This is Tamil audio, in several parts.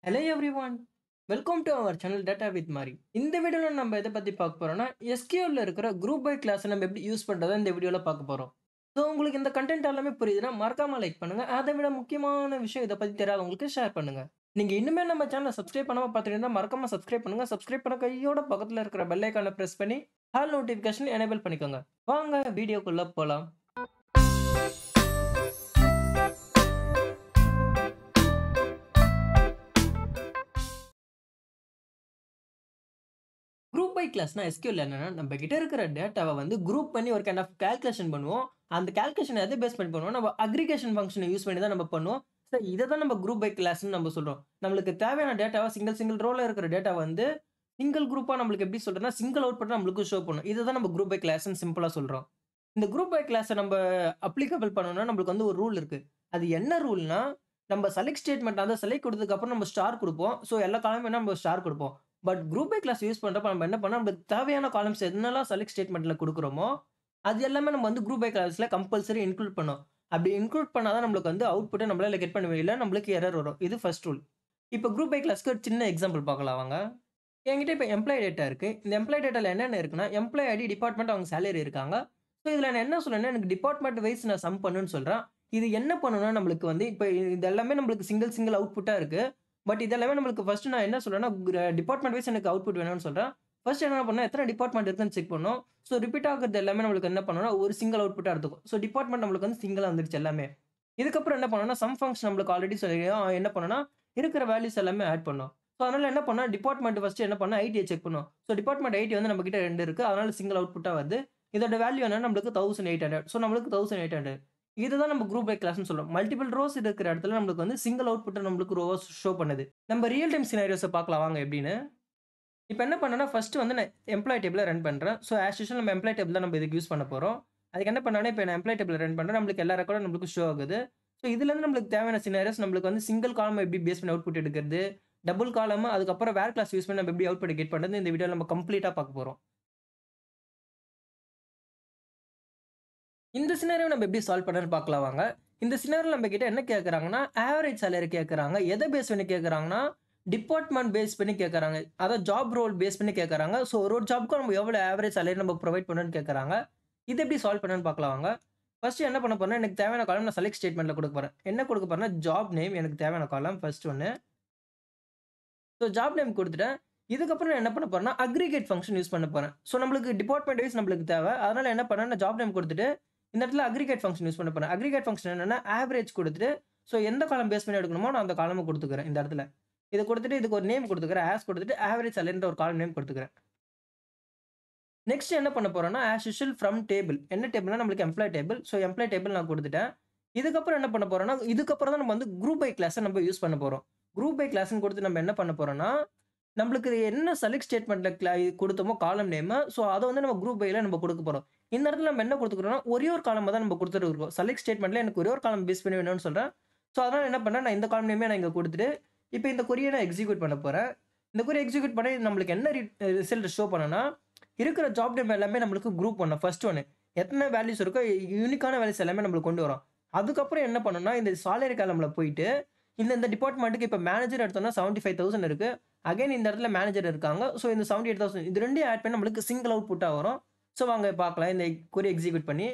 Hello everyone. Welcome to our channel Data with Mari. இந்த வீடியோல நம்ம எதை பத்தி பார்க்க போறோம்னா SQL ல இருக்கிற குரூப் பை கிளாஸ் நம்ம எப்படி யூஸ் பண்றதை இந்த வீடியோல பார்க்க போறோம். ஸோ உங்களுக்கு இந்த கண்டென்ட் எல்லாமே புரியுதுன்னா மறக்காம லைக் பண்ணுங்க. அதை விட முக்கியமான விஷயம் இதை பத்தி தெரியாதவங்களுக்கு ஷேர் பண்ணுங்க. நீங்க இன்னுமே நம்ம சேனலை சப்ஸ்கிரைப் பண்ணாம பார்த்துட்டு மறக்காம சப்ஸ்கிரைப் பண்ணுங்க. சப்ஸ்கிரைப் பண்ண கையோட பக்கத்துல இருக்கிற பெல் ஐகானை பிரஸ் பண்ணி ஆல் நோட்டிபிகேஷன் எனேபிள் பண்ணிக்கோங்க. வாங்க வீடியோக்குள்ள போலாம். குரூப் பை கிளாஸ்னா SQL என்னன்னா, நம்ம கிட்ட இருக்கிற டேட்டாவ வந்து குரூப் பண்ணி ஒரு கைண்ட் ஆஃப் கால்குலேஷன் பண்ணுவோம். அந்த கால்குலேஷன் எத பேஸ் பண்ணி பண்ணுவோம்? நம்ம அக்ரிகேஷன் ஃபங்ஷன யூஸ் பண்ணி தான் நம்ம பண்ணுவோம். ஸோ இத தான் நம்ம குரூப் பை கிளாஸ்ன்னு நம்ம சொல்றோம். நம்மளுக்கு தேவையான டேட்டாவ சிங்கிள் ரோல இருக்கிற டேட்டா வந்து சிங்கிள் குரூப்பா நம்மளுக்கு எப்படி சொல்றோம்னா, சிங்கிள் அவுட்புட்டா நம்மளுக்கு ஷோ பண்ணும். இத தான் நம்ம குரூப் பை கிளாஸ்ன்னு சிம்பிளா சொல்றோம். இந்த குரூப் பை கிளாஸ நம்ம அப்ளிகபிள் பண்ணணும்னா நம்மளுக்கு வந்து ஒரு ரூல் இருக்கு. அது என்ன ரூல்னா, நம்ம செலக்ட் ஸ்டேட்மெண்ட் அந்த செலக்ட் குடுத்ததுக்கு அப்புறம் நம்ம ஸ்டார் குடுப்போம். ஸோ எல்லா காலமும் நம்ம ஸ்டார் குடுப்போம். But group by class use பண்றப்ப நம்ம என்ன பண்ணோம், நமக்கு தேவையான காலம்ஸ் என்னெல்லாம் செலக்ட் ஸ்டேட்மென்ட்ல குடுக்குறோமோ, அது எல்லாமே நம்ம வந்து குரூப் பை கிளாஸ்ல கம்பல்சரி இன்க்ளூட் பண்ணணும். அப்படி இன்க்ளூட் பண்ணா தான் நம்மளுக்கு வந்து அவுட்புட்ட நம்மளால கெட் பண்ண முடியல. நம்மளுக்கு எரர் வரும். இது ஃபர்ஸ்ட் ரூல். இப்ப குரூப் பை கிளாஸ்க்கு ஒரு சின்ன எக்ஸாம்பிள் பார்க்கலாம் வாங்க. என்கிட்ட இப்ப எம்ப்ளாயி டேட்டா இருக்கு. இந்த எம்ப்ளாயி டேட்டால என்னென்ன இருக்குன்னா, எம்ப்ளாயி ஐடி, டிபார்ட்மெண்ட், அவங்க சேலரி இருக்காங்க. ஸோ இதுல நான் என்ன சொல்றேன்னா, எனக்கு டிபார்ட்மெண்ட் வைஸ் நான் சம் பண்ணுன்னு சொல்றேன். இது என்ன பண்ணும்னா, நம்மளுக்கு வந்து இப்ப இது எல்லாமே நம்மளுக்கு சிங்கிள் அவுட்புட்டா இருக்கு. பட் இது எல்லாமே நம்மளுக்கு ஃபர்ஸ்ட் நான் என்ன சொல்றேன்னா, டிபார்ட்மெண்ட் வைஸ் எனக்கு அவுட்புட் வேணும்னு சொல்றேன். ஃபர்ஸ்ட் என்ன பண்ணணும், எத்தனை டிபார்ட்மெண்ட் இருக்குன்னு செக் பண்ணணும். ஸோ ரிப்பீட் ஆகுறது எல்லாமே நம்மளுக்கு என்ன பண்ணணும்னா, ஒரு சிங்கிள் அவுட்புட்டா எடுத்துக்கும். ஸோ டிபார்ட்மெண்ட் நம்மளுக்கு வந்து சிங்கிளா வந்துருச்சு எல்லாமே. இதுக்கப்புறம் என்ன பண்ணணும்னா, சம் ஃபங்ஷன் நம்மளுக்கு ஆல்ரெடி சொல்லிருக்கோம். என்ன பண்ணணும்னா, இருக்கிற வேல்யூஸ் எல்லாமே ஆட் பண்ணணும். ஸோ அதனால என்ன பண்ணா, டிபார்ட்மெண்ட் ஃபர்ஸ்ட் என்ன பண்ணா, ஐடிய செக் பண்ணும். ஸோ டிபார்ட்மெண்ட் ஐடி வந்து நம்மகிட்ட 2 இருக்கு. அதனால சிங்கிள் அவுட்புட்டா வருது. இதோட வேல்யூ என்னன்னா நம்மளுக்கு 1800. ஸோ நம்மளுக்கு 1800. இதுதான் நம்ம குரூப் பை கிளாஸ்ன்னு சொல்றோம். மல்டிபிள் ரோஸ் இருக்கிற இடத்துல நம்மளுக்கு வந்து சிங்கிள் அவுட்புட்ட நம்மளுக்கு ரோஸ் ஷோ பண்ணுது. நம்ம ரியல் டைம் சினாரியோஸ பார்க்கலாம் வாங்க எப்படின்னு. இப்ப என்ன பண்ணேன்னா, ஃபர்ஸ்ட் வந்து நான் எம்ப்ளாயி டேபிள ரன் பண்றேன். ஸோ ஆஸ் யூசுவல் நம்ம எம்ப்ளாயி டேபிள் தான் நம்ம இதுக்கு யூஸ் பண்ண போறோம். அதுக்கு என்ன பண்ணேன்னா, இப்ப நான் எம்ப்ளாயி டேபிள ரன் பண்றேன். நம்மளுக்கு எல்லா ரெக்கார்டும் நம்மளுக்கு ஷோ ஆகுது. ஸோ இதுலருந்து நம்மளுக்கு தேவையான சினாரியோஸ் நம்மளுக்கு வந்து சிங்கிள் காலம் எப்படி பேஸ் பண்ணி அவுட்புட் எடுக்கிறது, டபுள் காலம் அதுக்கப்புறம் வேர் கிளாஸ் யூஸ் பண்ணி நம்ம எப்படி அவுட்புட் கெட் பண்றது இந்த வீடியோல நம்ம கம்ப்ளீட்டா பார்க்க போறோம். இந்த சினாரியோ நம்ம எப்படி சால்வ் பண்ணலாம்னு பார்க்கலாம் வாங்க. இந்த சினாரியோல நம்ம கிட்ட என்ன கேட்கறாங்கன்னா, ஆவரேஜ் சாலரி கேட்கறாங்க. எத பேஸ் பண்ணி கேட்கறாங்கன்னா, டிபார்ட்மெண்ட் பேஸ் பண்ணி கேட்கறாங்க. அதாவது ஜாப் ரோல் பேஸ் பண்ணி கேட்கறாங்க. ஸோ ஒரு ஒரு ஜாப்க்கும் நம்ம எவ்வளவு ஆவரேஜ் சாலரி நம்ம புரொவைட் பண்ணணும்னு கேட்கறாங்க. இது எப்படி சால்வ் பண்ணலாம்னு பார்க்கலாம் வாங்க. ஃபர்ஸ்ட் என்ன பண்ண போறேன்னா, எனக்கு தேவையான காலம் நான் செலக்ட் ஸ்டேட்மென்ட்ல குடுக்க போறேன். என்ன குடுக்க போறேன்னா, ஜாப் நேம் எனக்கு தேவையான காலம் ஃபர்ஸ்ட் ஒன்னு. ஸோ ஜாப் நேம் குடுத்துட்டேன். இதுக்கப்புறம் நான் என்ன பண்ண போறேன்னா, அக்ரிகேட் ஃபங்ஷன் யூஸ் பண்ண போறேன். ஸோ நம்மளுக்கு டிபார்ட்மெண்ட் வைஸ் நம்மளுக்கு தேவை. அதனால என்ன பண்ணேன்னா, ஜாப் நேம் குடுத்துட்டு, இந்த இடத்துல அக்ரிகேட் ஃபங்ஷன் யூஸ் பண்ண போறேன். அக்ரிகேட் ஃபங்ஷன் என்னன்னா, ஆவரேஜ் குடுத்துட்டு, ஸோ எந்த காலம் பேஸ் பண்ணி எடுக்கணுமோ நான் அந்த காலம குடுத்துக்கிறேன் இந்த இடத்துல. இத குடுத்துட்டு இதுக்கு ஒரு நேம் குடுத்துக்கிறேன். ஆஸ் குடுத்துட்டு ஆவரேஜ் சாலரின்ற ஒரு காலம் நேம் குடுத்துக்கிறேன். நெக்ஸ்ட் என்ன பண்ண போறேன்னா, ஆஸ் யூசுவல் ஃப்ரம் டேபிள். என்ன டேபிள்னா நம்மளுக்கு employee table. So employee table நான் குடுத்துட்டேன். இதுக்கப்புறம் என்ன பண்ண போறோம்னா, இதுக்கப்புறம் தான் நம்ம வந்து குரூப் பை கிளாஸ நம்ம யூஸ் பண்ண போறோம். குரூப் பை கிளாஸ்ன்னு குடுத்து நம்ம என்ன பண்ண போறோம்னா, நம்மளுக்கு என்ன செலக்ட் ஸ்டேட்மென்ட்ல குடுத்தோமோ காலம் நேம, ஸோ அத வந்து நம்ம குரூப் பைல நம்ம குடுக்க போறோம். இந்த இடத்துல நம்ம என்ன குடுத்துக்கிறோம்னா, ஒரே ஒரு காலமா தான் நம்ம குடுத்துட்டு இருக்கோம். செலக்ட் ஸ்டேட்மென்ட்ல எனக்கு ஒரே ஒரு காலம் பேஸ் பண்ணி வேணும்னு சொல்றேன். ஸோ அதனால என்ன பண்ணேன், நான் இந்த காலம் நேமே நான் இங்க குடுத்துட்டு, இப்ப இந்த கொரிய நான் எக்ஸிக்யூட் பண்ண போறேன். இந்த கொரிய எக்ஸிக்யூட் பண்ணி நம்மளுக்கு என்ன ரிசல்ட் ஷோ பண்ணும்னா, இருக்கிற ஜாப் நேம் எல்லாமே நம்மளுக்கு குரூப் பண்ணணும். ஃபர்ஸ்ட் ஒன்னு. எத்தன வேல்யூஸ் இருக்கோ யூனிக்கான வேல்யூஸ் எல்லாமே நம்மளுக்கு கொண்டு வரும். அதுக்கப்புறம் என்ன பண்ணணும்னா, இந்த சாலரி காலம்ல போயிட்டு, இந்த டிபார்ட்மென்ட்க்கு இப்ப மேனேஜர் எடுத்தோம்னா 75,000 இருக்கு. அகைன் இந்த இடத்துல மேனேஜர் இருக்காங்க. ஸோ இந்த 78,000 இது 2யும் ஆட் பண்ணி நம்மளுக்கு சிங்கிள் அவுட்புட்டா வரும். ஸோ வாங்க பார்க்கலாம். இந்த கொரி எக்ஸிக்யூட் பண்ணி,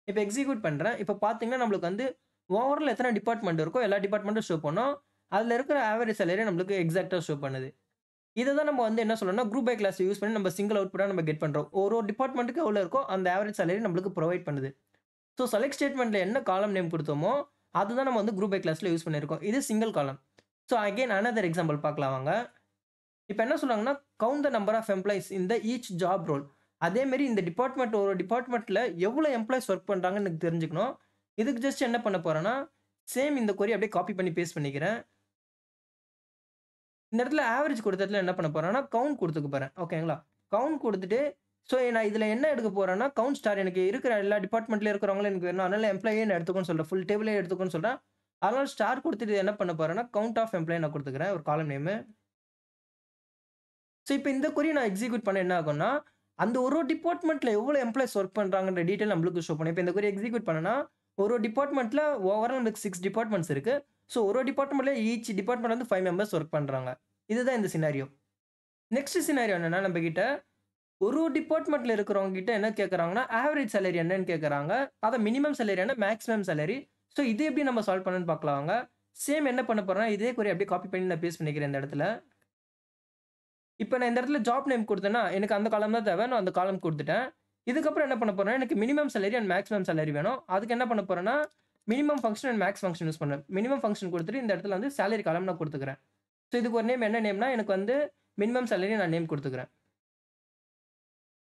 இப்ப எக்ஸிக்யூட் பண்றேன். இப்ப பார்த்தீங்கன்னா, நம்மளுக்கு வந்து ஓவரால் எத்தன டிபார்ட்மென்ட் இருக்கோ எல்லா டிபார்ட்மென்ட்டும் ஷோ பண்ணும். அதுல இருக்கிற ஆவரேஜ் சாலரி நம்மளுக்கு எக்ஸாக்ட்டா ஷோ பண்ணுது. இத தான் நம்ம வந்து என்ன சொல்லணும்னா, குரூப் பை கிளாஸ் யூஸ் பண்ணி நம்ம சிங்கிள் அவுட்புட்டா நம்ம கெட் பண்றோம். ஒரு ஒரு டிபார்ட்மென்ட்க்கு எவ்வளோ இருக்கோ அந்த ஆவரேஜ் சாலரி நம்மளுக்கு புரொவைட் பண்ணுது. ஸோ செலக்ட் ஸ்டேட்மென்ட்ல என்ன காலம் நேம் குடுத்தோமோ, அதுதான் நம்ம வந்து குரூப் பை கிளாஸ்ல யூஸ் பண்ணியிருக்கோம். இது சிங்கிள் காலம். ஸோ அகைன் அனதர் எக்ஸாம்பிள் பார்க்கலாம் வாங்க. இப்ப என்ன சொல்றாங்கன்னா, count the number of employees in the each job role. அதே மாரி இந்த டிபார்ட்மென்ட் ஒரு டிபார்ட்மென்ட்ல எவ்வளோ எம்ப்ளாயீஸ் ஒர்க் பண்றாங்கன்னு எனக்கு தெரிஞ்சுக்கணும். இதுக்கு ஜஸ்ட் என்ன பண்ண போறேன்னா, சேம் இந்த கொரி அப்படியே காப்பி பண்ணி பேஸ்ட் பண்ணிக்கிறேன். இந்த இடத்துல ஆவரேஜ் குடுத்த இடத்துல என்ன பண்ண போறேன்னா, கவுண்ட் குடுத்துக்க போறேன். ஓகேங்களா? கவுண்ட் குடுத்துட்டு, ஸோ நான் இதுல என்ன எடுக்க போறேன்னா, கவுண்ட் ஸ்டார் எனக்கு இருக்கிற எல்லா டிபார்ட்மென்ட்ல இருக்கிறவங்களும் எனக்கு வேணும். அதனால எம்ப்ளாயியே நான் எடுத்துக்கோன்னு சொல்றேன். ஃபுல் டேபிளே எடுத்துக்கோன்னு சொல்றேன். அதனால ஸ்டார் குடுத்துட்டு என்ன பண்ண போறேன்னா, கவுண்ட் ஆஃப் எம்ப்ளாயி நான் குடுத்துக்கிறேன். ஒரு காலம் நேமு. ஸோ இப்ப இந்த கொரிய நான் எக்ஸிக்யூட் பண்ண என்ன ஆகும்னா, அந்த ஒரு ஒரு டிபார்ட்மென்ட்ல எவ்வளோ எம்ப்ளாயீஸ் ஒர்க் பண்றாங்கன்ற டீட்டெயில் நம்மளுக்கு ஷோ பண்ணும். இப்ப இந்த கொரிய எக்ஸிக்யூட் பண்ணேன்னா, ஒரு ஒரு டிபார்ட்மென்ட்ல ஓவரால் நம்மளுக்கு 6 டிபார்ட்மென்ட்ஸ் இருக்கு. ஸோ ஒரு டிபார்ட்மெண்ட்ல ஈச் டிபார்ட்மெண்ட் வந்து 5 மெம்பர்ஸ் ஒர்க் பண்றாங்க. இதுதான் இந்த சினாரியோ. நெக்ஸ்ட் சினாரியோ என்னன்னா, நம்ம கிட்ட ஒரு டிபார்ட்மெண்ட்ல இருக்கிறவங்க கிட்ட என்ன கேட்கறாங்கன்னா, ஆவரேஜ் சேலரி என்னன்னு கேட்கறாங்க. அத மினிமம் சேலரி என்ன, மேக்ஸிமம் சேலரி. ஸோ இது எப்படி நம்ம சால்வ் பண்ணணும்னு பார்க்கலாம் வாங்க. சேம் என்ன பண்ண போறேன்னா, இதே கொரி அப்படியே காப்பி பண்ணி நான் பேஸ்ட் பண்ணிக்கிறேன் இந்த இடத்துல. இப்ப நான் இந்த இடத்துல ஜாப் நேம் குடுத்தேன்னா, எனக்கு அந்த காலம் தான் தேவை. நான் அந்த காலம் குடுத்துட்டேன். இதுக்கப்புறம் என்ன பண்ண போறேன்னா, எனக்கு minimum salary and maximum salary வேணும். அதுக்கு என்ன பண்ண போறேன்னா, minimum function and max function use பண்ணேன். மினிமம் ஃபங்ஷன் குடுத்துட்டு இந்த இடத்துல வந்து சேலரி காலம் நான் குடுத்துக்கிறேன். ஸோ இதுக்கு ஒரு நேம் என்ன நேம்னா, எனக்கு வந்து மினிமம் சேலரி நான் நேம் குடுத்துக்கிறேன்.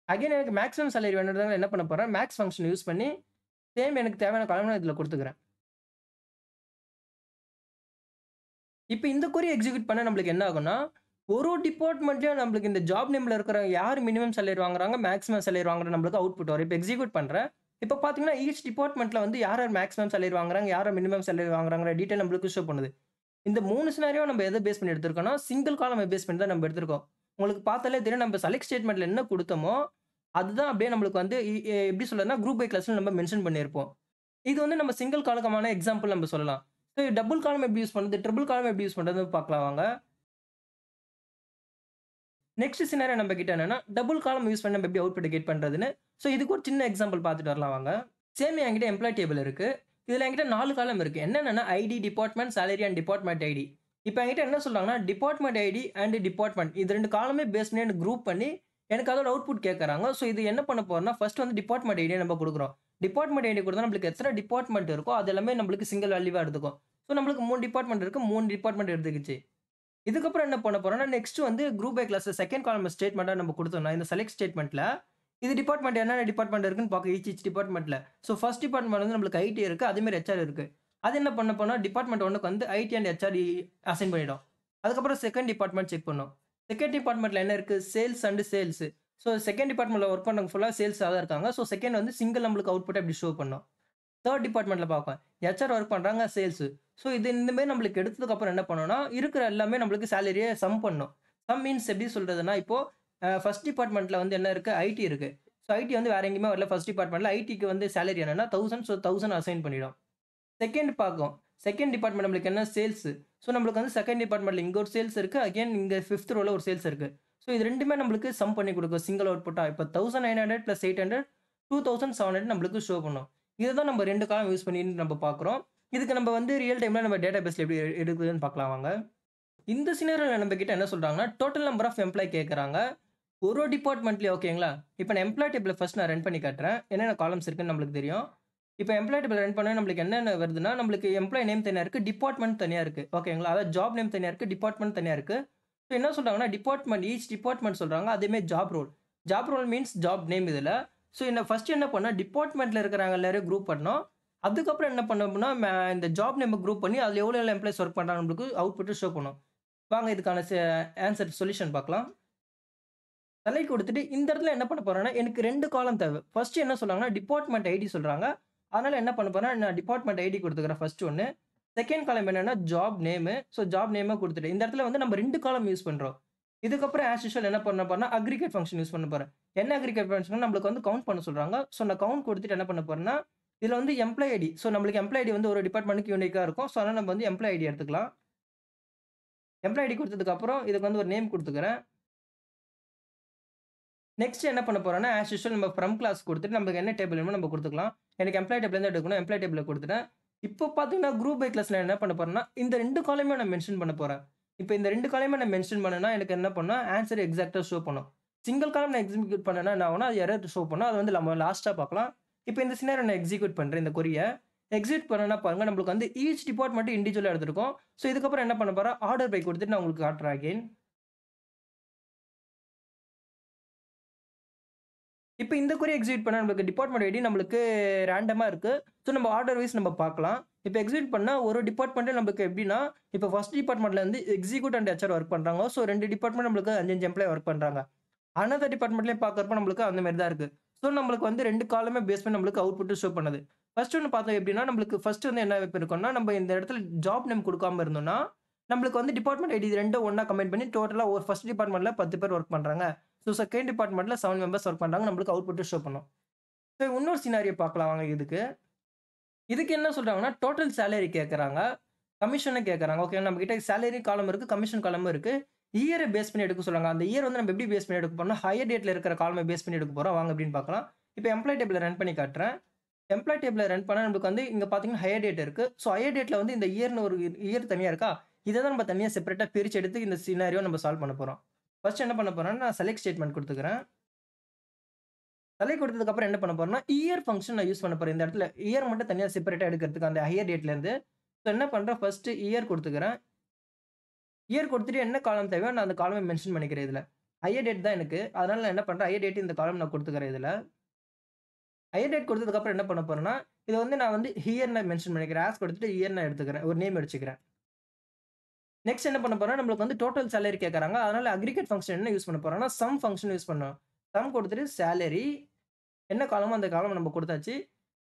அகைன் எனக்கு மேக்ஸிமம் சேலரி வேணும்ன்றதால என்ன பண்ண போறேன், மேக்ஸ் ஃபங்ஷன் யூஸ் பண்ணி சேம் எனக்கு தேவையான காலம் நான் இதுல குடுத்துக்கிறேன். இப்ப இந்த கொரி எக்ஸிக்யூட் பண்ணா நம்மளுக்கு என்ன ஆகும்னா, ஒரு டிபார்ட்மெண்ட்லயும் நம்மளுக்கு இந்த ஜாப் நேம்ல இருக்கிற யார் மினிமம் சேலரி வாங்குறாங்க, மேக்ஸிமம் சேலரி வாங்குற நம்மளுக்கு அவுட்புட் வரும். இப்ப எக்ஸிக்யூட் பண்றேன். இப்ப பார்த்தீங்கன்னா, ஈச் டிபார்ட்மெண்ட்ல வந்து யார் யார் மேக்ஸிமம் சேலரி வாங்குறாங்க, யார் யார் மினிமம் சேலரி வாங்குறாங்கற டீடைல் நம்மளுக்கு ஷோ பண்ணுது. இந்த 3 சினாரியோ நம்ம எத பேஸ் பண்ணி எடுத்திருக்கோம்னா, சிங்கிள் காலம்ம பேஸ் பண்ணி தான் நம்ம எடுத்திருக்கோம். உங்களுக்கு பார்த்தாலே தெரியும் நம்ம செலக்ட் ஸ்டேட்மென்ட்ல என்ன குடுத்தோமோ, அதுதான் அப்படியே நம்மளுக்கு வந்து எப்படி சொல்றதுன்னா, குரூப் பை கிளாஸ்ன்னு நம்ம மென்ஷன் பண்ணியிருப்போம். இது வந்து நம்ம சிங்கிள் காலமான எக்ஸாம்பிள் நம்ம சொல்லலாம். ஸோ டபுள் காலம் எப்படி யூஸ் பண்றது, ட்ரிபிள் காலம் எப்படி யூஸ் பண்றதுன்னு பார்க்கலாம் வாங்க. நெக்ஸ்ட் சினாரியோ நம்ம கிட்ட என்னன்னா, டபுள் காலம் யூஸ் பண்ணி நம்ம எப்படி அவுட்புட் கெட் பண்றதுன்னு. ஸோ இதுக்கு ஒரு சின்ன எக்ஸாம்பிள் பார்த்துட்டு வரலாம் வாங்க. சேம் என்கிட்ட எம்ப்ளாயி டேபிள் இருக்கு. இதுல என்கிட்ட 4 காலம் இருக்கு. என்னென்னன்னா ID, department, salary and department ID. இப்ப என்கிட்ட என்ன சொல்றாங்கன்னா, டிபார்ட்மென்ட் ஐடி அண்ட் டிபார்ட்மென்ட் இது 2 காலமே பேஸ் பண்ணி எனக்கு குரூப் பண்ணி எனக்கு அதோட அவுட்புட் கேட்கறாங்க. ஸோ இது என்ன பண்ண போறோம்னா, ஃபர்ஸ்ட் வந்து டிபார்ட்மென்ட் ஐடிய நம்ம குடுக்குறோம். டிபார்ட்மென்ட் ஐடி குடுத்தா நம்மளுக்கு எத்தன டிபார்ட்மென்ட் இருக்கோ, அது எல்லாமே நம்மளுக்கு சிங்கிள் வேல்யூவா எடுத்துக்கும். ஸோ நம்மளுக்கு 3 டிபார்ட்மென்ட் இருக்கு. 3 டிபார்ட்மென்ட் எடுத்துக்கிச்சு. இதுக்கப்புறம் என்ன பண்ண போறோம்னா, நெக்ஸ்ட் வந்து group by class second column ஸ்டேட்மென்ட்டா நம்ம குடுத்தோம்னா, இந்த செலக்ட் ஸ்டேட்மென்ட்ல இது டிபார்ட்மென்ட் என்னென்ன டிபார்ட்மென்ட் இருக்குன்னு பார்க்க ஈச் டிபார்ட்மென்ட்ல. ஸோ ஃபர்ஸ்ட் டிபார்ட்மென்ட் வந்து நம்மளுக்கு ஐடி இருக்கு. அதே மாரி ஹெச்ஆர் இருக்கு. அது என்ன பண்ண போனா டிபார்ட்மென்ட் 1க்கு வந்து ஐடி அண்ட் ஹெச்ஆர் அசைன் பண்ணிடும். அதுக்கப்புறம் செகண்ட் டிபார்ட்மென்ட் செக் பண்ணும். செகண்ட் டிபார்ட்மென்ட்ல என்ன இருக்கு? Sales and sales. So second டிபார்ட்மென்ட்ல வொர்க் பண்றவங்க ஃபுல்லா சேல்ஸா தான் இருக்காங்க. ஸோ செகண்ட் வந்து சிங்கிள் நம்மளுக்கு அவுட்புட் அப்படி ஷோ பண்ணும். தேர்ட் டிபார்ட்மென்ட்ல பார்ப்பேன். ஹெச்ஆர் ஒர்க் பண்றாங்க சேல்ஸ். ஸோ இது இந்த மாரி நம்மளுக்கு எடுத்ததுக்கு அப்புறம் என்ன பண்ணும்னா, இருக்கிற எல்லாமே நம்மளுக்கு சேலரிய சம் பண்ணும். சம் மீன்ஸ் எப்படி சொல்றதுன்னா, இப்போ ஃபர்ஸ்ட் டிபார்ட்மென்ட்ல வந்து என்ன இருக்கு? ஐடி இருக்கு. ஸோ ஐடி வந்து வேற எங்கேயுமே வரல ஃபர்ஸ்ட் டிபார்ட்மென்ட்ல. ஐடிக்கு வந்து சேலரி என்னன்னா 1000 ஸோ 1000 அசைன் பண்ணிடும். செகண்ட் பார்க்கும். செகண்ட் டிபார்ட்மென்ட் நம்மளுக்கு என்ன? சேல்ஸ். ஸோ நம்மளுக்கு வந்து செகண்ட் டிபார்ட்மென்ட்ல இங்க ஒரு சேல்ஸ் இருக்கு. அகைன் இங்க 5த் ரோல ஒரு சேல்ஸ் இருக்கு. ஸோ இது 2மே நம்மளுக்கு சம் பண்ணி குடுக்கும். சிங்கிள் அவுட்புட்டா. இப்ப 1900 + 800 2700 நம்மளுக்கு ஷோ பண்ணும். இதுதான் நம்ம 2 காலம் யூஸ் பண்ணி நம்ம பார்க்குறோம். இதுக்கு நம்ம வந்து ரியல் டைம்ல நம்ம டேட்டாபேஸ்ல எப்படி எடுக்குதுன்னு பார்க்கலாம் வாங்க. இந்த சினாரியோல நம்ம கிட்ட என்ன சொல்றாங்கன்னா, டோட்டல் நம்பர் ஆஃப் எம்ப்ளாயி கேட்கறாங்க. ஒரு ஒரு டிபார்ட்மென்ட்லயும் ஓகேங்களா? இப்ப நான் எம்ப்ளாயி டேபிள ஃபர்ஸ்ட் நான் ரன் பண்ணி காட்டுறேன். என்னென்ன காலம்ஸ் இருக்குன்னு நம்மளுக்கு தெரியும். இப்ப எம்ப்ளாயி டேபிள் ரன் பண்ணா நம்மளுக்கு என்னென்ன வருதுன்னா, நம்மளுக்கு எம்ப்ளாயி நேம் தனியா இருக்கு. டிபார்ட்மென்ட் தனியா இருக்கு. ஓகேங்களா? அதாவது ஜாப் நேம் தனியா இருக்கு. டிபார்ட்மென்ட் தனியா இருக்கு. ஸோ என்ன சொல்றாங்கன்னா, டிபார்ட்மென்ட் ஈச் டிபார்ட்மென்ட் சொல்றாங்க. அதே மாரி job role. Job role means job name இதுல. ஸோ என்ன ஃபர்ஸ்ட் என்ன பண்ணா, டிபார்ட்மென்ட்ல இருக்கிறவங்க எல்லாரையும் குரூப் பண்ணோம். அதுக்கப்புறம் என்ன பண்ணோம்னா, இந்த ஜாப் நேம குரூப் பண்ணி அதுல எவ்வளோ எம்ப்ளாயீஸ் ஒர்க் பண்றாங்க நம்மளுக்கு அவுட்புட் ஷோ பண்ணும். வாங்க இதுக்கான ஆன்சர் சொல்யூஷன் பார்க்கலாம். செலக்ட் குடுத்துட்டு இந்த இடத்துல என்ன பண்ண போறேன்னா, எனக்கு 2 காலம் தேவை. ஃபர்ஸ்ட் என்ன சொல்றாங்கன்னா, டிபார்ட்மென்ட் ஐடி சொல்றாங்க. அதனால என்ன பண்ண போறேன்னா, நான் டிபார்ட்மென்ட் ஐடி குடுத்துக்கிறேன் ஃபர்ஸ்ட் ஒண்ணு. செகண்ட் காலம் என்னன்னா, ஜாப் நேமு. ஸோ ஜாப் நேம குடுத்துட்டேன். இந்த இடத்துல வந்து நம்ம 2 காலம் யூஸ் பண்றோம். இதுக்கப்புறம் ஆஸ் யூசுவல் என்ன பண்ண போறேன்னா, அக்ரிகேட் ஃபங்ஷன் யூஸ் பண்ண போறேன். என்ன அக்ரிகேட் ஃபங்ஷன் நம்மளுக்கு வந்து கவுண்ட் பண்ண சொல்றாங்க. ஸோ நான் கவுண்ட் குடுத்துட்டு என்ன பண்ண போறேன்னா, இதுல வந்து எம்ப்ளாயி ஐடி. ஸோ நம்மளுக்கு எம்ப்ளாயி ஐடி வந்து ஒரு டிபார்ட்மென்ட்க்கு யூனிக்கா இருக்கும். ஸோ அதனால நம்ம வந்து எம்ப்ளாயி ஐடி எடுத்துக்கலாம். எம்ப்ளாயி ஐடி குடுத்ததுக்கு அப்புறம் இதுக்கு வந்து ஒரு நேம் குடுத்துக்கிறேன். நெக்ஸ்ட் என்ன பண்ண போறோம்னா, ஆஸ் யூசுவல் நம்ம ஃப்ரம் கிளாஸ் குடுத்துட்டு நமக்கு என்ன டேபிள் வேணுமோ நம்ம குடுத்துக்கலாம். எனக்கு எம்ப்ளாயி டேபிள்ல இருந்து எடுக்கணும். எம்ப்ளாயி டேபிள்ல குடுத்துட்டேன். இப்போ பார்த்தீங்கன்னா, குரூப் பை கிளாஸ்ல என்ன பண்ண போறேன்னா, இந்த 2 காலமே நான் மென்ஷன் பண்ண போறேன். இப்ப இந்த 2 காலமே நான் மென்ஷன் பண்ணேன்னா, எனக்கு என்ன பண்ணும், ஆன்ஸர் எக்ஸாக்ட்டா ஷோ பண்ணும். சிங்கிள் காலம் நான் எக்ஸிக்யூட் பண்ணேன்னா என்ன ஆகும்னா, அது எரர் ஷோ பண்ணும். அது வந்து நம்ம லாஸ்ட்டா பார்க்கலாம். இப்ப இந்த சினாரியோ நான் எக்ஸிக்யூட் பண்றேன் இந்த கொரிய. எக்ஸிக்யூட் பண்ணேன்னா பாருங்க, நம்மளுக்கு வந்து ஈச் டிபார்ட்மென்ட் இண்டிவிஜுவலா எடுத்திருக்கும். ஸோ இதுக்கப்புறம் என்ன பண்ண போறேன், ஆர்டர் பை குடுத்துட்டு நான் உங்களுக்கு காட்டுறேன் அகைன். இப்ப இந்த கொரி எக்ஸிக்யூட் பண்ணா நம்மளுக்கு டிபார்ட்மென்ட் ஐடி நம்மளுக்கு ரேண்டமா இருக்கு. ஸோ நம்ம ஆர்டர் வைஸ் நம்ம பார்க்கலாம். இப்ப எக்ஸிக்யூட் பண்ணா ஒரு டிபார்ட்மென்ட் நம்மளுக்கு எப்படின்னா, இப்ப ஃபர்ஸ்ட் டிபார்ட்மென்ட்ல வந்து எக்ஸிக்யூட் அண்ட் ஹெச்ஆர் ஒர்க் பண்றாங்க. ஸோ 2 டிபார்ட்மென்ட் நம்மளுக்கு 5, 5 எம்ப்ளாயி ஒர்க் பண்றாங்க. அனதர் டிபார்ட்மென்ட்லயும் பார்க்கறப்ப நம்மளுக்கு அந்த மாரி தான் இருக்கு. ஸோ நம்மளுக்கு வந்து 2 காலமே பேஸ் பண்ணி நம்மளுக்கு அவுட்புட் ஷோ பண்ணுது. ஃபர்ஸ்ட் ஒண்ணு பார்த்தோம் எப்படின்னா, நம்மளுக்கு ஃபர்ஸ்ட் வந்து என்ன இருக்கும்னா, நம்ம இந்த இடத்துல ஜாப் நேம் குடுக்காம இருந்தோம்னா, நம்மளுக்கு வந்து டிபார்ட்மென்ட் ஐடி இது 2ம் ஒண்ணா கம்பைன் பண்ணி டோட்டலா ஒரு ஃபர்ஸ்ட் டிபார்ட்மென்ட்ல 10 பேர் ஒர்க் பண்றாங்க. ஸோ செகண்ட் டிபார்ட்மென்ட்ல 7 மெம்பர்ஸ் ஒர்க் பண்றாங்க. நம்மளுக்கு அவுட்புட் ஷோ பண்ணும். ஸோ இன்னொரு சினாரியோ பார்க்கலாம் வாங்க இதுக்கு. இதுக்கு என்ன சொல்றாங்கன்னா, டோட்டல் சேலரி கேட்கறாங்க. கமிஷன கேட்கறாங்க. ஓகே நம்மகிட்ட சேலரி காலம் இருக்கு, கமிஷன் காலமும் இருக்கு. இயர பேஸ் பண்ணி எடுக்க சொல்றாங்க. அந்த இயர் வந்து நம்ம எப்படி பேஸ் பண்ணி எடுக்க போறோம்னா, ஹையர் டேட்ல இருக்கிற காலம பேஸ் பண்ணி எடுக்க போறோம். வாங்க எப்படின்னு பார்க்கலாம். இப்ப எம்ப்ளாயி டேபிள்ல ரன் பண்ணி காட்டுறேன். எம்ப்ளாயி டேபிள்ல ரன் பண்ணா நம்மளுக்கு வந்து இங்க பார்த்தீங்கன்னா ஹையர் டேட் இருக்கு. ஸோ ஹையர் டேட்ல வந்து இந்த இயர்ன்னு ஒரு இயர் தனியா இருக்கா? இத தான் நம்ம தனியா செப்பரேட்டா பிரிச்சு எடுத்து இந்த சினாரியோ நம்ம சால்வ் பண்ண போறோம். ஃபர்ஸ்ட் என்ன பண்ண போறேன்னா, நான் செலக்ட் ஸ்டேட்மென்ட் குடுத்துக்கிறேன். செலக்ட் குடுத்ததுக்கு அப்புறம் என்ன பண்ண போறேன்னா, இயர் பங்ஷன் நான் யூஸ் பண்ண போறேன். இந்த இடத்துல இயர் மட்டும் தனியா செப்பரேட்டா எடுக்கிறதுக்கு அந்த ஹையர் டேட்ல இருந்து. ஸோ என்ன பண்றேன் ஃபர்ஸ்ட் இயர் குடுத்துக்கிறேன். இயர் குடுத்துட்டு என்ன காலம் தேவையோ நான் அந்த காலம மென்ஷன் பண்ணிக்கிறேன் இதுல. ஹையர் டேட் தான் எனக்கு. அதனால நான் என்ன பண்றேன், ஹையர் டேட் இந்த காலம் நான் குடுத்துக்கிறேன் இதுல. ஹையர் டேட் குடுத்ததுக்கு அப்புறம் என்ன பண்ண போறேன்னா, இத வந்து நான் வந்து ஹியர்ன்னு மென்ஷன் பண்ணிக்கிறேன். ஆஸ் குடுத்துட்டு ஹியர் நான் எடுத்துக்கிறேன். ஒரு நேம் வச்சுக்கிறேன். நெக்ஸ்ட் என்ன பண்ண போறேன், நம்மளுக்கு வந்து டோட்டல் சேலரி கேட்கறாங்க. அதனால அக்ரிகேட் ஃபங்ஷன் என்ன யூஸ் பண்ண போறோம்னா, சம் ஃபங்ஷன் யூஸ் பண்ணணும். சம் குடுத்துட்டு சேலரி என்ன காலமோ அந்த காலம் நம்ம குடுத்தாச்சு.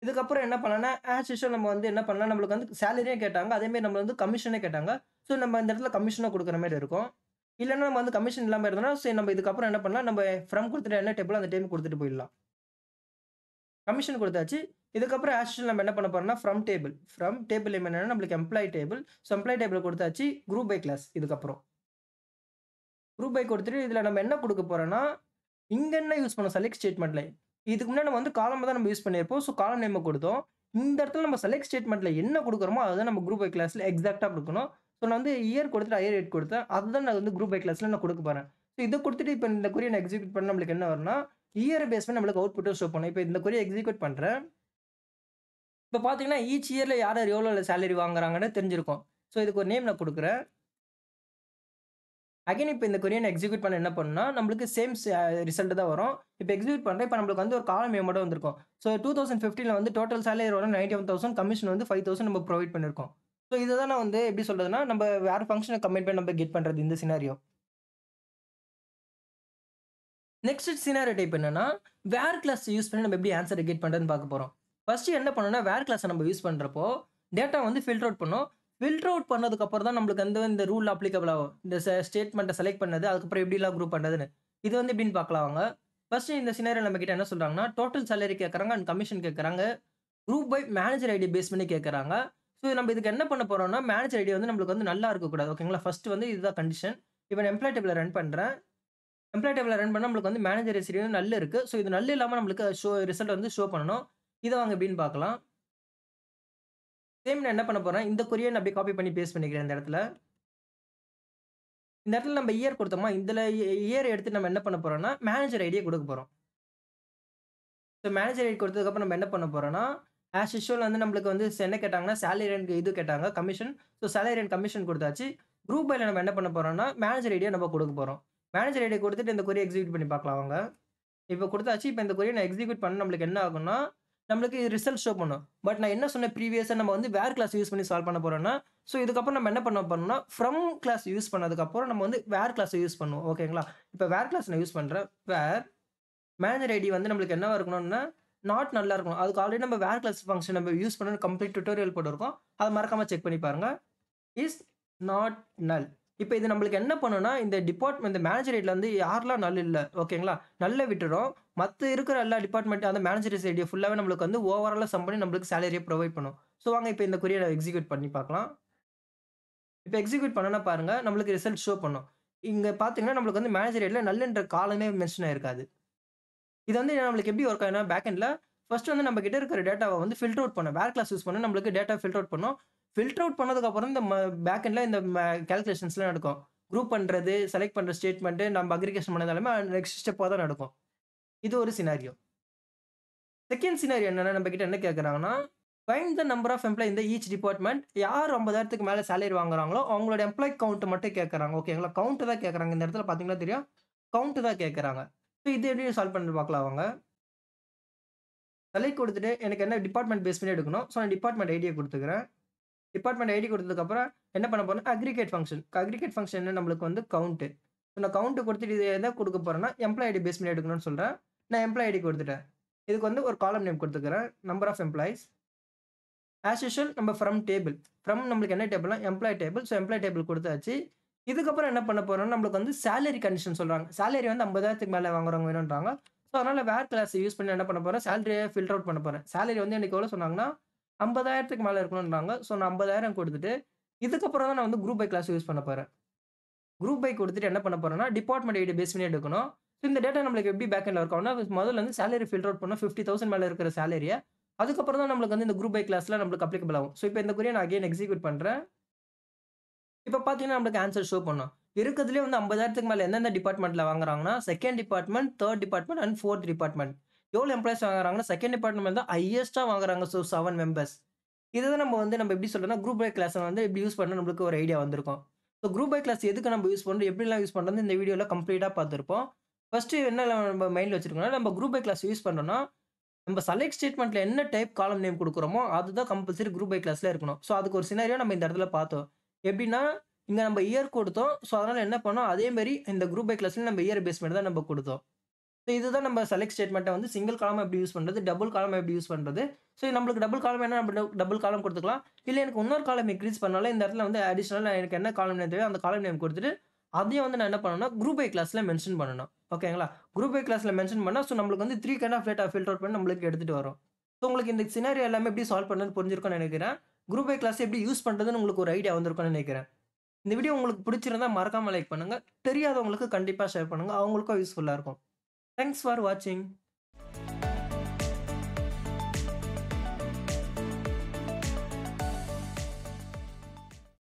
இதுக்கப்புறம் என்ன பண்ணலாம்னா, ஆஸ் யூசுவல் நம்ம வந்து என்ன பண்ணலாம், நம்மளுக்கு வந்து சேலரியும் கேட்டாங்க. அதே மாரி நம்ம வந்து கமிஷனே கேட்டாங்க. ஸோ நம்ம இந்த இடத்துல கமிஷனா குடுக்குற மாரி இருக்கும். இல்லன்னா நம்ம வந்து கமிஷன் இல்லாம இருந்தோம்னா, சரி நம்ம இதுக்கப்புறம் என்ன பண்ணலாம், நம்ம ஃப்ரம் குடுத்துட்டு என்ன டேபிளோ அந்த டேபிள் குடுத்துட்டு போயிடலாம். கமிஷன் குடுத்தாச்சு. இதுக்கப்புறம் ஆஸ் யூசுவல் நம்ம என்ன பண்ண போறோம்னா, ஃப்ரம் டேபிள் நேம் என்னன்னா நம்மளுக்கு employee table. So employee table குடுத்தாச்சு. குரூப் பை கிளாஸ் இதுக்கப்புறம். குரூப் பை குடுத்துட்டு இதுல நம்ம என்ன குடுக்க போறோம்னா, இங்க என்ன யூஸ் பண்ணோம் செலக்ட் ஸ்டேட்மென்ட்ல. இதுக்கு முன்னாடி நம்ம வந்து காலம தான் நம்ம யூஸ் பண்ணியிருப்போம். ஸோ காலம் நேம குடுத்தோம். இந்த இடத்துல நம்ம செலக்ட் ஸ்டேட்மென்ட்ல என்ன குடுக்குறோமோ, அதுதான் நம்ம குரூப் பை கிளாஸ்ல எக்ஸாக்ட்டா குடுக்கணும். ஸோ நான் வந்து இயர் குடுத்துட்டு ஹையர் ரேட் குடுத்தேன். அதுதான் நான் வந்து குரூப் பை கிளாஸ்ல நான் குடுக்க போறேன். ஸோ இத குடுத்துட்டு இப்ப இந்த கொரிய நான் எக்ஸிக்யூட் பண்ணா நம்மளுக்கு என்ன வரும்னா, இயர பேஸ் பண்ணி நம்மளுக்கு அவுட்புட்ட ஷோ பண்ணும். இப்ப இந்த கொரிய எக்ஸிக்யூட் பண்றேன். இப்ப பார்த்தீங்கன்னா, ஈச் இயர்ல யார் யார் எவ்வளோ சேலரி வாங்குறாங்கன்னு தெரிஞ்சிருக்கும். ஸோ இதுக்கு ஒரு நேம் நான் குடுக்குறேன். அகைன் இப்ப இந்த கொரிய நான் எக்ஸிக்யூட் பண்ண என்ன பண்ணும்னா, நம்மளுக்கு சேம் ரிசல்ட் தான் வரும். இப்ப எக்ஸிக்யூட் பண்றேன். இப்ப நம்மளுக்கு வந்து ஒரு காலம் நேம் மட்டும் வந்திருக்கும். ஸோ 2015ல வந்து டோட்டல் சேலரி வரும் 91,000 கமிஷன் வந்து 5,000 நம்ம புரொவைட் பண்ணியிருக்கோம். ஸோ இதுதான் நான் வந்து எப்படி சொல்றதுன்னா, நம்ம வேற ஃபங்ஷன கம்பைன் பண்ணி நம்ம கெட் பண்றது இந்த சினாரியோ. நெக்ஸ்ட் சினாரியோ டைப் என்னன்னா, வேர் கிளாஸ் யூஸ் பண்ணி நம்ம எப்படி ஆன்ஸர கெட் பண்றதுன்னு பார்க்க போறோம். ஃபர்ஸ்ட் என்ன பண்ணணும்னா, வேர் கிளாஸ நம்ம யூஸ் பண்றப்போ, டேட்டா வந்து ஃபில்டர் அவுட் பண்ணும். ஃபில்டர் அவுட் பண்ணதுக்கு அப்புறம் தான் நம்மளுக்கு வந்து இந்த ரூல் அப்ளிகபிள் ஆகும். இந்த ஸ்டேட்மென்ட்ட செலக்ட் பண்ணது, அதுக்கப்புறம் எப்படிலாம் குரூப் பண்றதுன்னு. இது வந்து எப்படின்னு பார்க்கலாம் வாங்க. ஃபர்ஸ்ட் இந்த சினாரியோ நம்ம கிட்ட என்ன சொல்றாங்கன்னா, டோட்டல் சேலரி கேட்கறாங்க அண்ட் கமிஷன் கேட்கறாங்க. Group by manager ID base பண்ணி கேட்கறாங்க. ஸோ நம்ம இதுக்கு என்ன பண்ண போறோம்னா, மேனேஜர் ஐடி வந்து நம்மளுக்கு வந்து நல்லா இருக்கக்கூடாது. ஓகேங்களா? ஃபர்ஸ்ட் வந்து இதுதான் கண்டிஷன். இப்ப நான் எம்ப்ளாயி டேபிள்ல ரன் பண்றேன். எம்ப்ளாயி டேபிள்ல ரன் பண்ணா நம்மளுக்கு வந்து மேனேஜர் ரெசிடியூ நல் இருக்கு. ஸோ இது நல் இல்லாம நம்மளுக்கு ரிசல்ட் வந்து ஷோ பண்ணணும். இத வாங்க எப்படின்னு பார்க்கலாம். சேம் நான் என்ன பண்ண போறேன், இந்த கொரிய நான் அப்படியே காப்பி பண்ணி பேஸ்ட் பண்ணிக்கிறேன் இந்த இடத்துல. இந்த இடத்துல நம்ம இயர் குடுத்தோமா, இதுல இயர் எடுத்து நம்ம என்ன பண்ண போறோம்னா, மேனேஜர் ஐடிய குடுக்க போறோம். ஸோ மேனேஜர் ஐடி குடுத்ததுக்கப்புறம் நம்ம என்ன பண்ண போறோம்னா, ஆஸ் யூசுவல் வந்து நம்மளுக்கு வந்து என்ன கேட்டாங்கன்னா, சேலரி அண்ட் இது கேட்டாங்க commission. So salary and commission குடுத்தாச்சு. குரூப் பைல நம்ம என்ன பண்ண போறோம்னா, மேனேஜர் ஐடிய நம்ம குடுக்க போறோம். மேனேஜர் ஐடிய குடுத்துட்டு இந்த கொரிய எக்ஸிக்யூட் பண்ணி பார்க்கலாம் வாங்க. இப்ப குடுத்தாச்சு. இப்ப இந்த கொரிய நான் எக்ஸிக்யூட் பண்ணா நம்மளுக்கு என்ன ஆகும்னா, நம்மளுக்கு ரிசல்ட் ஷோ பண்ணும். பட் நான் என்ன சொன்னேன் ப்ரீவியஸா நம்ம வந்து வேர் கிளாஸ் யூஸ் பண்ணி சால்வ் பண்ண போறோம்னா, ஸோ இதுக்கப்புறம் நம்ம என்ன பண்ண போறோம்னா, ஃப்ரம் கிளாஸ் யூஸ் பண்ணதுக்கப்புறம் நம்ம வந்து வேர் கிளாஸ யூஸ் பண்ணுவோம். ஓகேங்களா? இப்ப வேர் கிளாஸ் நான் யூஸ் பண்றேன். வேர் மேனேஜர் ஐடி வந்து நம்மளுக்கு என்னவா இருக்கணும்னா, நாட் நல்லா இருக்கணும். அதுக்கு ஆல்ரெடி நம்ம வேர் கிளாஸ் ஃபங்ஷன் நம்ம யூஸ் பண்ண கம்ப்ளீட் டியூட்டோரியல் போட்டுருக்கோம். அத மறக்காம செக் பண்ணி பாருங்க. இஸ் நாட் நல். இப்ப இது நம்மளுக்கு என்ன பண்ணும்னா, இந்த டிபார்ட்மெண்ட் இந்த மேனேஜர் ஐடில வந்து யாரெல்லாம் நல் இல்ல, ஓகேங்களா? நல்ல விட்டுரும். மத்த இருக்கிற எல்லா டிபார்ட்மெண்ட் அந்த மேனேஜர்ஸ் ஐடிய ஃபுல்லாவே நம்மளுக்கு வந்து ஓவராலா சம் பண்ணி நம்மளுக்கு சேலரிய புரொவைட் பண்ணும். ஸோ வாங்க இப்ப இந்த கொரிய எக்ஸிக்யூட் பண்ணி பார்க்கலாம். இப்ப எக்ஸிக்யூட் பண்ணோம்னா பாருங்க, நம்மளுக்கு ரிசல்ட் ஷோ பண்ணும். இங்க பார்த்தீங்கன்னா, நம்மளுக்கு வந்து மேனேஜர் ஐடில நல்ல்ன்ற காலமே மென்ஷன் ஆயிருக்காது. இது வந்து நம்மளுக்கு எப்படி ஒர்க் ஆகும்னா, பேக் எண்ட்ல ஃபர்ஸ்ட் வந்து நம்ம கிட்ட இருக்கிற டேட்டாவ வந்து ஃபில்டர் அவுட் பண்ணும். வேர் கிளாஸ் யூஸ் பண்ணி நம்மளுக்கு டேட்டா ஃபில்டர் அவுட் பண்ணும். ஃபில்டர் அவுட் பண்ணதுக்கு அப்புறம் இந்த பேக் எண்ட்ல இந்த கால்குலேஷன்ஸ்லாம் நடக்கும். குரூப் பண்றது, செலக்ட் பண்ற ஸ்டேட்மென்ட், நம்ம அக்ரிகேஷன் பண்ணது எல்லாமே நெக்ஸ்ட் ஸ்டெப்பா தான் நடக்கும். இது ஒரு சினாரியோ. செகண்ட் சினாரியோ என்னன்னா, நம்ம கிட்ட என்ன கேட்கறாங்கன்னா, find the number of employee in the each department. யார் 50,000க்கு மேல சேலரி வாங்குறாங்களோ, அவங்களோட எம்ப்ளாயி கவுண்ட் மட்டும் கேட்கறாங்க. ஓகேங்களா? கவுண்ட் தான் கேட்கறாங்க. இந்த இடத்துல பார்த்தீங்கன்னா தெரியும். கவுண்ட் தான் கேட்கறாங்க. ஸோ இது எப்படி சால்வ் பண்ணி பார்க்கலாம் வாங்க. செலக்ட் குடுத்துட்டு எனக்கு என்ன டிபார்ட்மெண்ட் பேஸ் பண்ணி எடுக்கணும். ஸோ நான் டிபார்ட்மெண்ட் ஐடிய குடுத்துக்கிறேன். டிபார்ட்மெண்ட் ஐடி குடுத்ததுக்கப்புறம் என்ன பண்ண போறேன்னா, அக்ரிகேட் ஃபங்ஷன். அக்ரிகேட் ஃபங்ஷன் என்ன நம்மளுக்கு வந்து கவுண்ட். ஸோ நான் கவுண்ட் குடுத்துட்டு இது எத குடுக்க போறேன்னா, எம்ப்ளாயி ஐடி பேஸ் பண்ணி எடுக்கணும்னு சொல்றேன். நான் எம்ப்ளாயி ஐடி குடுத்துட்டேன். இதுக்கு வந்து ஒரு காலம் நேம் குடுத்துக்கிறேன். Number of employees. As usual நம்ம ஃப்ரம் டேபிள். ஃப்ரம் நம்மளுக்கு என்ன டேபிள்னா, employee table. So employee table குடுத்தாச்சு. இதுக்கப்புறம் என்ன பண்ண போறோம்னா, நம்மளுக்கு வந்து சேலரி கண்டிஷன் சொல்றாங்க. சேலரி வந்து 50,000க்கு மேல வாங்குறவங்க வேணும்ன்றாங்க. ஸோ அதனால வேர் கிளாஸ் யூஸ் பண்ணி என்ன பண்ண போறேன், சேலரிய ஃபில்டர் அவுட் பண்ண போறேன். சேலரி வந்து எனக்கு எவ்வளோ சொன்னாங்கன்னா, 50,000க்கு மேல இருக்கணும்ன்றாங்க. ஸோ நான் 50,000 குடுத்துட்டு, இதுக்கப்புறம் தான் நான் வந்து குரூப் பை கிளாஸ் யூஸ் பண்ண போறேன். குரூப் பை குடுத்துட்டு என்ன பண்ண போறேன்னா, டிபார்ட்மெண்ட் ஐடி பேஸ் பண்ணி எடுக்கணும். ஸோ இந்த டேட்டா நம்மளுக்கு எப்படி பேக் எண்ட்ல ஒர்க் ஆகும்னா, முதல்ல வந்து சேலரி ஃபில்டர் அவுட் பண்ணணும். 50,000 மேல இருக்கிற சேலரிய. அதுக்கப்புறம் தான் நம்மளுக்கு வந்து இந்த குரூப் பை கிளாஸ்ல நம்மளுக்கு அப்ளிகபிள் ஆகும். ஸோ இப்ப இந்த கொரிய நான் அகைன் எக்ஸிக்யூட் பண்றேன். இப்ப பார்த்தீங்கன்னா, நம்மளுக்கு ஆன்ஸர் ஷோ பண்ணும். இருக்கறதுலயே வந்து 50,000க்கு மேல எந்தெந்த டிபார்ட்மென்ட்ல வாங்குறாங்கன்னா, 2ண்ட் டிபார்ட்மென்ட், 3ர்ட் டிபார்ட்மென்ட் அண்ட் 4த் டிபார்ட்மென்ட். எவ்வளோ எம்ப்ளாயீஸ் வாங்குறாங்கன்னா, 2ண்ட் டிபார்ட்மென்ட் தான் ஹையஸ்ட்டா வாங்குறாங்க. So 7 members. இதுதான் நம்ம எப்படி சொல்றோம்னா, குரூப் பை கிளாஸ வந்து எப்படி யூஸ் பண்ணா நம்மளுக்கு ஒரு ஐடியா வந்திருக்கும். ஸோ குரூப் பை கிளாஸ் எதுக்கு நம்ம யூஸ் பண்றோம், எப்படிலாம் யூஸ் பண்றோம்னு இந்த வீடியோல கம்ப்ளீட்டா பார்த்திருப்போம். ஃபர்ஸ்ட் என்ன நம்ம மைண்ட்ல வச்சிருக்கோம்னா, நம்ம குரூப் பை கிளாஸ் யூஸ் பண்றோம்னா, நம்ம செலக்ட் ஸ்டேட்மென்ட்ல என்ன டைப் காலம் நேம் குடுக்குறோமோ, அதுதான் கம்பல்சரி குரூப் பை கிளாஸ்ல இருக்கணும். ஸோ அதுக்கு ஒரு சினாரியோ நம்ம இந்த இடத்துல பார்த்தோம். எப்படின்னா, இங்க நம்ம இயர் குடுத்தோம். ஸோ அதனால என்ன பண்ணோம், அதே மாரி இந்த குரூப் பை கிளாஸ்லயும் நம்ம இயர் பேஸ் பண்ணி தான் நம்ம குடுத்தோம். ஸோ இதுதான் நம்ம செலக்ட் ஸ்டேட்மென்ட்ட வந்து சிங்கிள் காலமா எப்படி யூஸ் பண்றது, டபுள் காலமா எப்படி யூஸ் பண்றது. ஸோ நம்மளுக்கு டபுள் காலம் வேணா நம்ம டபுள் காலம் குடுத்துக்கலாம். இல்ல எனக்கு இன்னொரு காலம் இன்கிரீஸ் பண்ணாலும் இந்த இடத்துல வந்து அடிஷனலா எனக்கு என்ன காலம் நேம் தேவையோ அந்த காலம் நேம் குடுத்துட்டு, அதையும் வந்து நான் என்ன பண்ணணும்னா, குரூப் பை கிளாஸ்ல மென்ஷன் பண்ணணும். ஓகேங்களா? குரூப் பை கிளாஸ்ல மென்ஷன் பண்ணா, ஸோ நம்மளுக்கு வந்து 3 kind of data filter out பண்ணி நம்மளுக்கு எடுத்துட்டு வரும். ஸோ உங்களுக்கு இந்த சினாரியோ எல்லாமே எப்படி சால்வ் பண்ணணும்னு புரிஞ்சிருக்கும்னு நெனைக்கிறேன். குரூப் பை கிளாஸ் எப்படி யூஸ் பண்றதுன்னு உங்களுக்கு ஒரு ஐடியா வந்திருக்கும்னு நெனைக்கிறேன். இந்த வீடியோ உங்களுக்கு பிடிச்சிருந்தா மறக்காம லைக் பண்ணுங்க. தெரியாதவங்களுக்கு கண்டிப்பா ஷேர் பண்ணுங்க. அவங்களுக்கும் யூஸ்ஃபுல்லா இருக்கும். தேங்க்ஸ் ஃபார் வாட்சிங்.